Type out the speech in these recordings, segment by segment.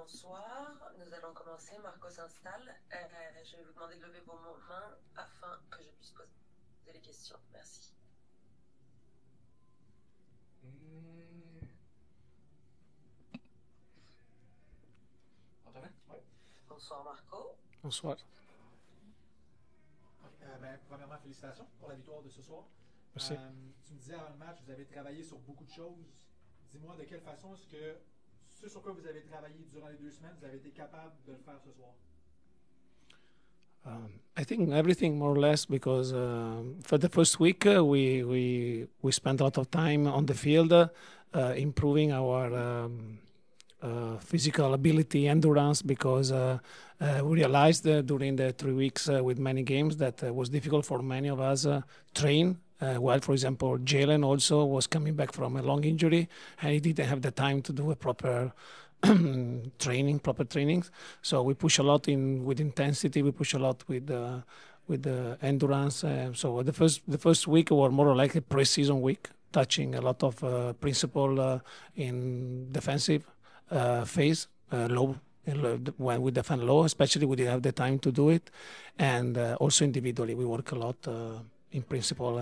Bonsoir, nous allons commencer. Marco s'installe. Je vais vous demander de lever vos mains afin que je puisse poser les questions. Merci. Bonsoir Marco. Bonsoir. Premièrement, félicitations pour la victoire de ce soir. Merci. Tu me disais avant le match, vous avez travaillé sur beaucoup de choses. Dis-moi de quelle façon est-ce que ce sur quoi vous avez travaillé durant les 2 semaines, vous avez été capable de le faire ce soir? I think everything more or less because for the first week we spent a lot of time on the field improving our physical ability, endurance, because we realized during the 3 weeks with many games that it was difficult for many of us train. While, for example, Jalen also was coming back from a long injury and he didn't have the time to do a proper proper trainings. So we push a lot with intensity. We push a lot with endurance. So the first week was more like a pre-season week, touching a lot of principle in defensive phase, low. When we defend low, especially we didn't have the time to do it, and also individually we work a lot in principle.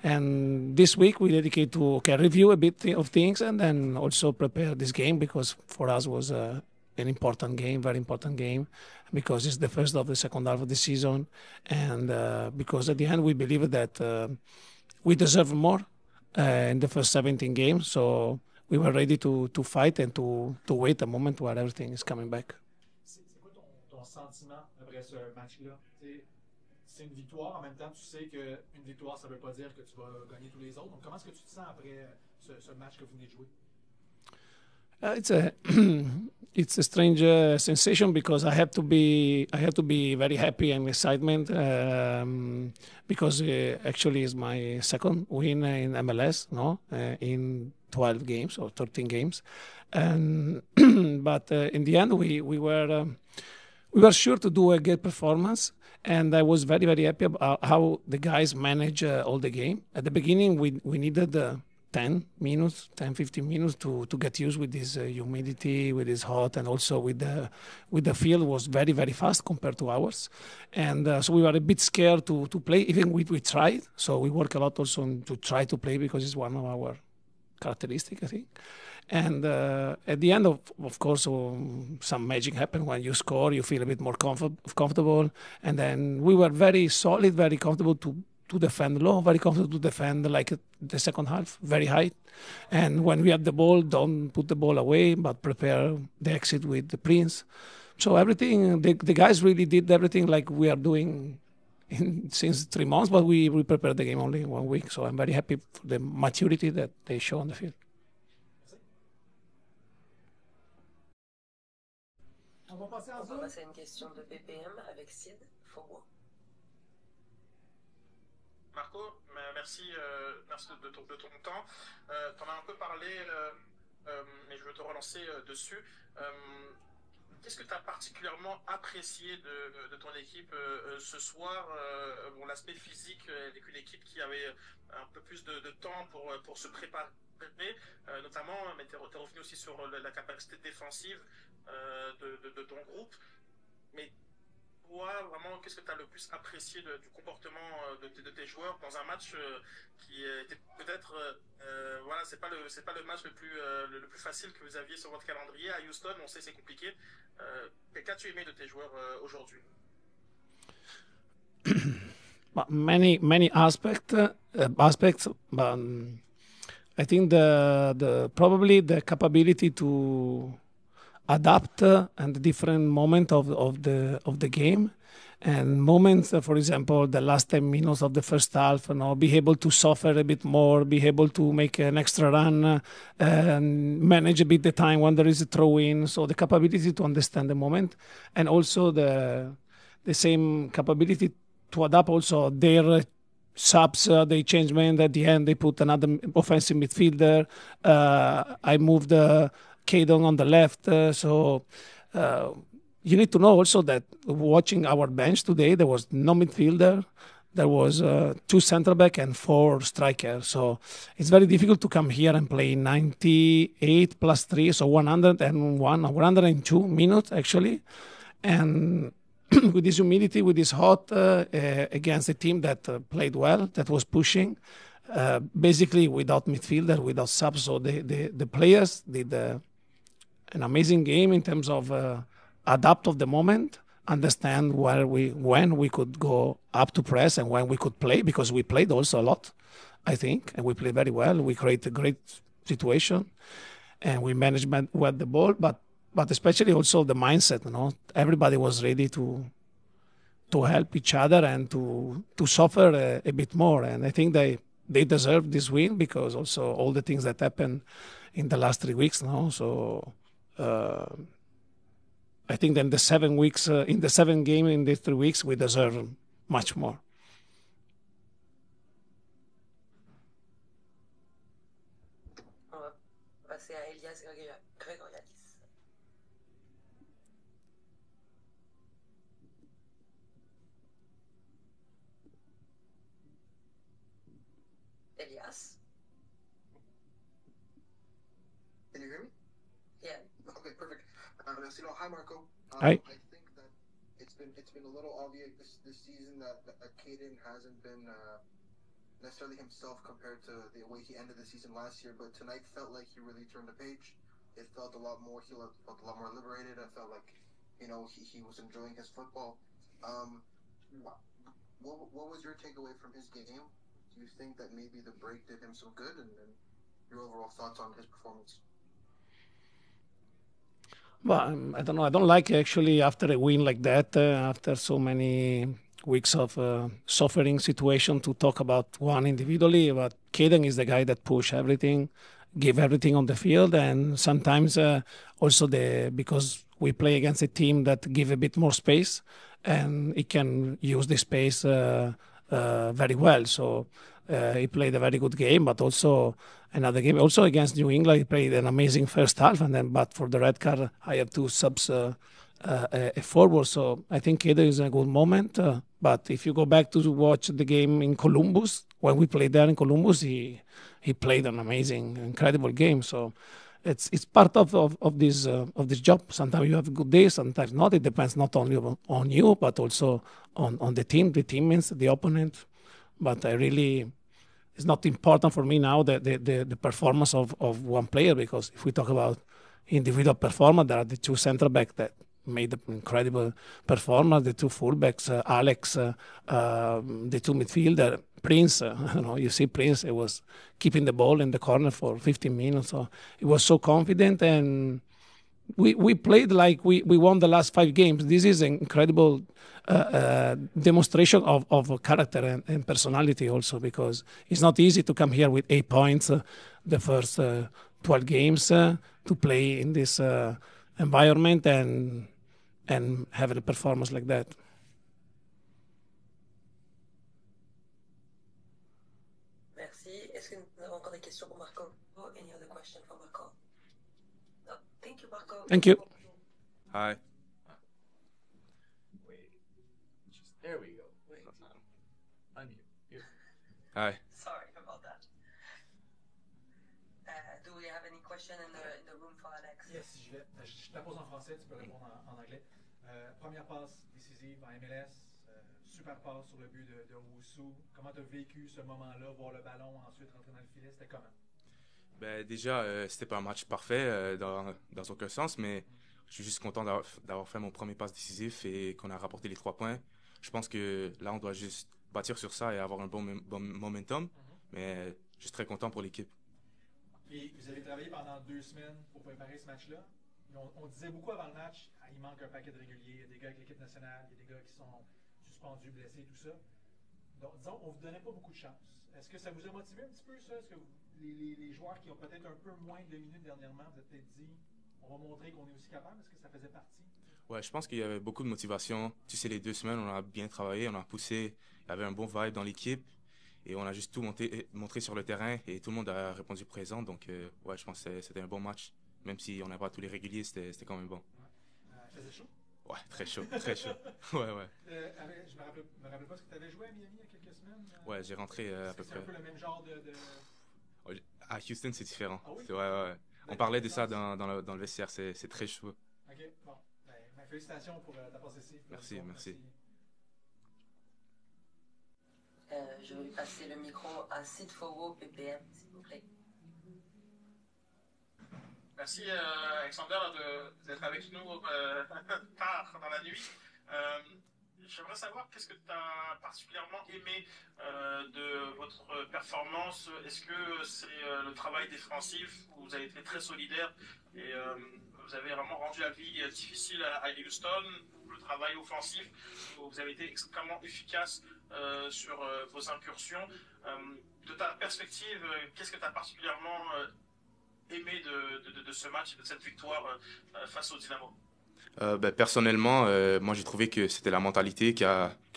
And this week we dedicate to review a bit of things and then also prepare this game because for us was an important game, very important game, because it's the first of the second half of the season, and because at the end we believe that we deserve more in the first 17 games. So we were ready to fight and to wait a moment where everything is coming back. C'est quoi ton sentiment après ce match-là? C'est une victoire, en même temps tu sais qu'une victoire ça ne veut pas dire que tu vas gagner tous les autres. Donc comment est-ce que tu te sens après ce match que vous venez de jouer? It's a strange sensation because I have to be very happy and excitement because actually it's my second win in MLS, in 12 games or 13 games, and but in the end we were sure to do a good performance, and I was very happy about how the guys manage all the game. At the beginning we needed 10 minutes, 10-15 minutes to get used with this humidity, with this hot, and also with the field was very fast compared to ours, and so we were a bit scared to play. Even we tried, so we work a lot also to try to play because it's one of our characteristics, I think. And at the end, of course, some magic happened. When you score, you feel a bit more comfortable, and then we were very solid, very comfortable to defend low, very comfortable to defend like the second half, very high. And when we have the ball, don't put the ball away, but prepare the exit with the Prince. So everything, the guys really did everything like we are doing since 3 months, but we prepared the game only 1 week. So I'm very happy for the maturity that they show on the field. On va passer à une question de BPM avec Sid Fogo. Marco, merci de ton temps. Tu en as un peu parlé, mais je veux te relancer dessus. Qu'est-ce que tu as particulièrement apprécié de ton équipe ce soir? L'aspect physique, avec une équipe qui avait un peu plus de temps pour se préparer, notamment, mais tu es revenu aussi sur la capacité défensive de ton groupe. Mais toi, vraiment, qu'est-ce que tu as le plus apprécié du comportement de tes joueurs dans un match qui était peut-être, c'est pas le match le plus facile que vous aviez sur votre calendrier à Houston. On sait c'est compliqué. Qu'as-tu aimé de tes joueurs aujourd'hui? Many aspects, but I think probably the capability to adapt and the different moment of the game, and moments, for example, the last 10 minutes of the first half, be able to suffer a bit more, be able to make an extra run, and manage a bit the time when there is a throw-in. So the capability to understand the moment, and also the same capability to adapt also their subs, they changement at the end, they put another offensive midfielder. I moved Kadon on the left. So you need to know also that watching our bench today, there was no midfielder, there was 2 center back and 4 strikers. So it's very difficult to come here and play 98 plus 3, so 101 or 102 minutes actually. And with this humidity, with this hot, against a team that played well, that was pushing, basically without midfielder, without subs. So the players did an amazing game in terms of adapt of the moment, understand when we could go up to press and when we could play, because we played also a lot, I think, and we played very well. We created a great situation, and we managed well the ball, but especially also the mindset. Everybody was ready to help each other and to suffer a bit more. And I think they deserve this win, because also all the things that happened in the last 3 weeks now. So I think that in the 7 weeks, in the 7 games in the 3 weeks, we deserve much more. On va passer à Elias Gregoriadis. Elias? Can you hear me? Yeah. Okay, perfect. Hi, Marco. Hi. I think that it's been a little obvious this season that Caden hasn't been necessarily himself compared to the way he ended the season last year, but tonight felt like he really turned the page. It felt a lot more. He felt a lot more liberated. I felt like, he was enjoying his football. What was your takeaway from his game? Do you think that maybe the break did him some good, and your overall thoughts on his performance? Well, I don't know. I don't like actually after a win like that, after so many weeks of suffering situation, to talk about one individually. But Caden is the guy that push everything, give everything on the field, and sometimes also because we play against a team that give a bit more space, and he can use the space very well. So he played a very good game, but also another game. Also against New England, he played an amazing first half, and then but for the red card, I have 2 subs a forward. So I think Caden is a good moment. But if you go back to watch the game in Columbus, when we played there in Columbus, he played an amazing, incredible game. So it's part of this job. Sometimes you have good days, sometimes not. It depends not only on you, but also on the team. The team means the opponent. But it's not important for me now the performance of one player, because if we talk about individual performance, there are the 2 center backs that made an incredible performance, the 2 fullbacks, Alex, the 2 midfielder, Prince. You see Prince, it was keeping the ball in the corner for 15 minutes. So he was so confident, and we played like we won the last 5 games. This is an incredible demonstration of character and personality also, because it's not easy to come here with 8 points the first 12 games to play in this environment and have a performance like that. Merci. Est-ce que nous avons encore des questions pour Marco? Any other question for Marco? No. Thank you, Marco. Thank you. Hi. There we go. Wait. Unmute. Here. Hi. Sorry about that. Do we have any question in the room for Alex? Yes, je te la pose en français, tu peux répondre en anglais. Première passe décisive en MLS, super passe sur le but de Owusu. Comment tu as vécu ce moment-là, voir le ballon ensuite rentrer dans le filet, c'était comment? Ben, déjà, c'était pas un match parfait dans aucun sens, mais je suis juste content d'avoir fait mon premier passe décisif et qu'on a rapporté les 3 points. Je pense que là, on doit juste bâtir sur ça et avoir un bon momentum, mais je suis très content pour l'équipe. Et vous avez travaillé pendant 2 semaines pour préparer ce match-là. On disait beaucoup avant le match, il manque un paquet de réguliers, il y a des gars avec l'équipe nationale, il y a des gars qui sont suspendus, blessés, tout ça. Donc, disons, on ne vous donnait pas beaucoup de chance. Est-ce que ça vous a motivé un petit peu, ça? Est-ce que les joueurs qui ont peut-être un peu moins de minutes dernièrement, vous avez peut-être dit, on va montrer qu'on est aussi capable? Est-ce que ça faisait partie? Ouais, je pense qu'il y avait beaucoup de motivation. Tu sais, les 2 semaines, on a bien travaillé, on a poussé, il y avait un bon vibe dans l'équipe. Et on a juste tout montré sur le terrain et tout le monde a répondu présent. Donc, ouais, je pense que c'était un bon match. Même si on n'a pas tous les réguliers, c'était quand même bon. Faisait chaud? Ouais, très chaud, très chaud. Ouais, ouais. Je me rappelle pas ce que tu avais joué à Miami il y a quelques semaines. Ouais, j'ai rentré à peu C'est près. un peu le même genre de... À Houston, c'est différent. Ah oui? Ouais, ouais. On parlait de ça dans le vestiaire, c'est très chaud. OK, bon. Ben, félicitations pour ta passe ici. Merci, merci. Je vais passer le micro à Sid Fowo, PPM, s'il vous plaît. Merci Alexander d'être avec nous tard dans la nuit. J'aimerais savoir qu'est-ce que tu as particulièrement aimé de votre performance. Est-ce que c'est le travail défensif où vous avez été très solidaire et vous avez vraiment rendu la vie difficile à Houston, ou le travail offensif où vous avez été extrêmement efficace sur vos incursions. De ta perspective, qu'est-ce que tu as particulièrement aimé de ce match et de cette victoire face au Dynamo? Personnellement, moi j'ai trouvé que c'était la mentalité qui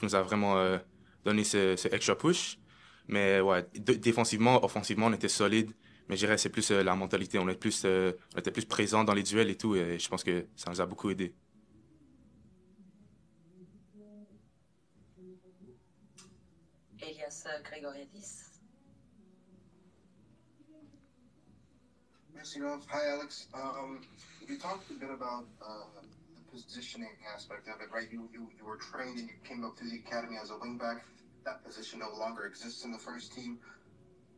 nous a vraiment donné ce extra push. Mais ouais, défensivement, offensivement, on était solide. Mais je dirais que c'est plus la mentalité. On était plus présent dans les duels et tout. Et je pense que ça nous a beaucoup aidé. Elias Grégoriadis. Merci, Ralph. Hi, Alex. You talked a bit about the positioning aspect of it, right? You were trained and you came up through the academy as a wingback. That position no longer exists in the first team.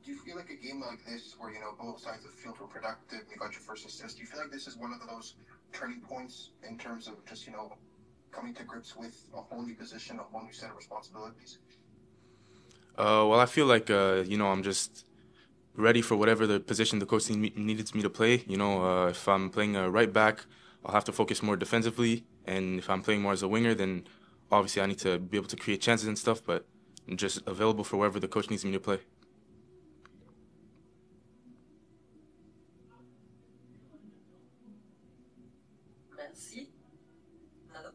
Do you feel like a game like this, where both sides of the field were productive, you got your first assist? Do you feel like this is one of those turning points in terms of just coming to grips with a whole new position, a whole new set of responsibilities? Well, I feel like I'm just ready for whatever the position the coach needed me to play. If I'm playing a right back, I'll have to focus more defensively. And if I'm playing more as a winger, then obviously I need to be able to create chances and stuff, but I'm just available for wherever the coach needs me to play. Merci. Nada.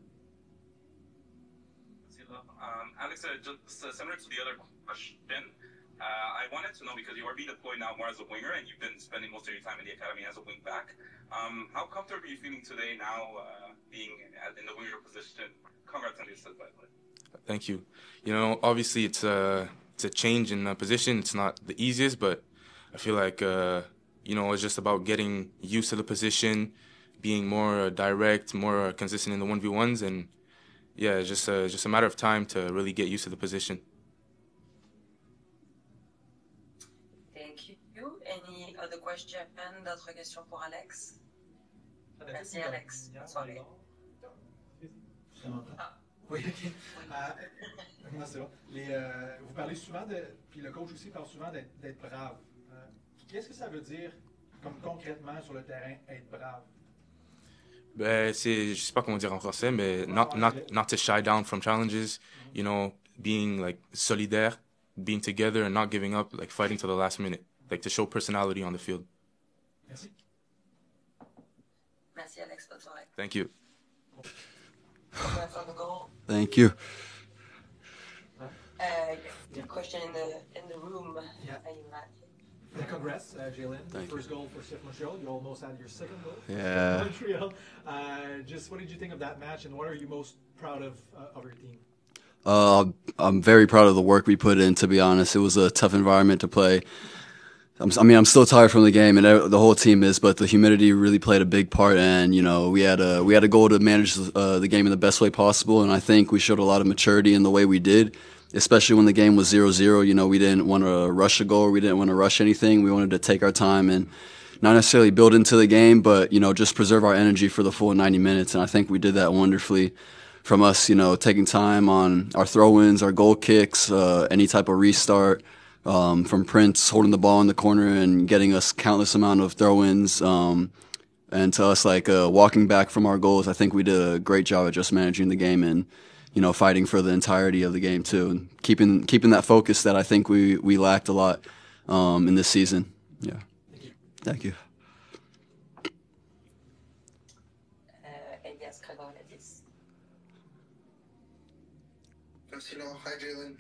Alex, just similar to the other question, I wanted to know, because you are being deployed now more as a winger and you've been spending most of your time in the academy as a wing back. How comfortable are you feeling today now being in the winger position? Congrats on your assist, by the way. Thank you. Obviously it's a change in position. It's not the easiest, but I feel like it's just about getting used to the position, being more direct, more consistent in the 1v1s, and yeah, it's just a matter of time to really get used to the position. Thank you. Any other question? D'autres questions pour Alex? Merci Alex. Bonne soirée. Oui, ok. Moi, c'est bon. Vous parlez souvent puis le coach aussi parle souvent d'être brave. Qu'est-ce que ça veut dire, comme concrètement sur le terrain, être brave? Je sais pas comment dire en français, mais not to shy down from challenges, being like solidaire, being together and not giving up, like fighting to the last minute, like to show personality on the field. Merci. Merci Alex, bonne soirée. Thank you. Thank you. Good question in the room. Yeah. Congrats, Jalen. First goal for CF Montreal. You almost had your second goal. Yeah. Montreal. Just what did you think of that match, and what are you most proud of your team? I'm very proud of the work we put in, to be honest. It was a tough environment to play. I'm still tired from the game, and the whole team is, but the humidity really played a big part, and, we had a goal to manage the game in the best way possible, and I think we showed a lot of maturity in the way we did, especially when the game was 0-0. We didn't want to rush a goal. We didn't want to rush anything. We wanted to take our time and not necessarily build into the game, but, just preserve our energy for the full 90 minutes, and I think we did that wonderfully. From us, taking time on our throw-ins, our goal kicks, any type of restart, from Prince holding the ball in the corner and getting us countless amount of throw-ins, and to us walking back from our goals. I think we did a great job at just managing the game and fighting for the entirety of the game too, and keeping that focus that I think we lacked a lot in this season. Yeah. Thank you. Hi, Jalen.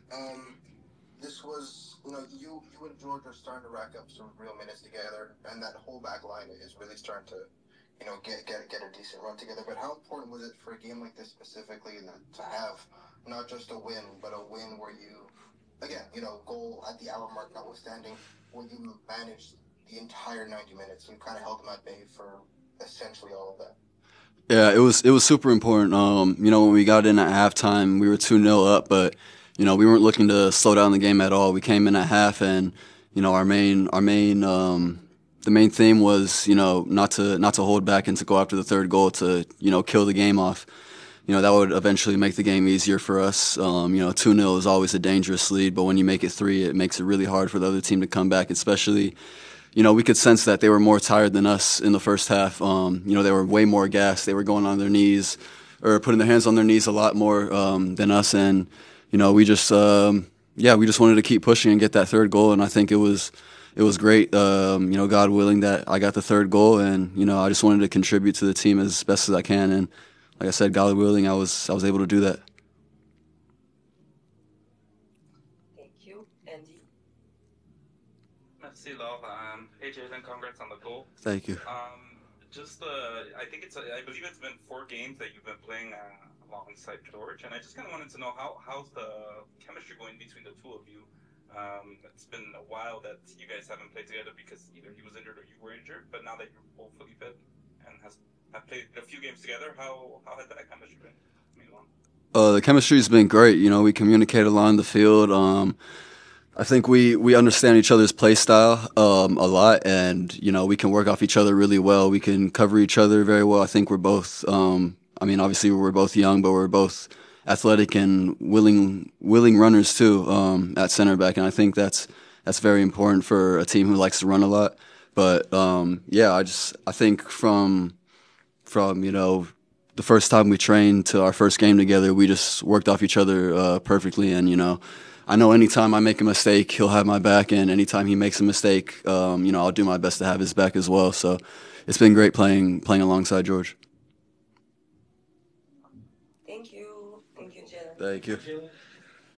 This was, you and George are starting to rack up some real minutes together, and that whole back line is really starting to get a decent run together. But how important was it for a game like this specifically to have not just a win, but a win where you, again, goal at the hour mark notwithstanding, where you managed the entire 90 minutes. You kind of held them at bay for essentially all of that. Yeah, it was super important. When we got in at halftime, we were 2-0 up, but we weren't looking to slow down the game at all. We came in at half, and the main theme was not to hold back and to go after the third goal to kill the game off. That would eventually make the game easier for us. 2-0 is always a dangerous lead, but when you make it 3, it makes it really hard for the other team to come back, especially. We could sense that they were more tired than us in the first half. They were way more gassed. They were going on their knees or putting their hands on their knees a lot more than us. And, we just wanted to keep pushing and get that third goal. And I think it was great, God willing, that I got the third goal. And, I just wanted to contribute to the team as best as I can. And like I said, God willing, I was able to do that. Thank you. Andy? Merci, Laure. Hey, Jaden, congrats on the goal. Thank you. I believe it's been 4 games that you've been playing alongside George, and I just kind of wanted to know how's the chemistry going between the two of you. It's been a while that you guys haven't played together because either he was injured or you were injured, but now that you're both fully fit and have played a few games together, how has that chemistry been? The chemistry's been great. We communicate along the field. I think we understand each other's play style a lot, and we can work off each other really well. We can cover each other very well. I think we're both. Obviously we're both young, but we're both athletic and willing runners too at center back, and I think that's very important for a team who likes to run a lot. But I think from the first time we trained to our first game together, we just worked off each other perfectly, and I know anytime I make a mistake, he'll have my back, and anytime he makes a mistake, I'll do my best to have his back as well. So it's been great playing alongside George. Thank you. Thank you, Jalen. Thank you. Jalen.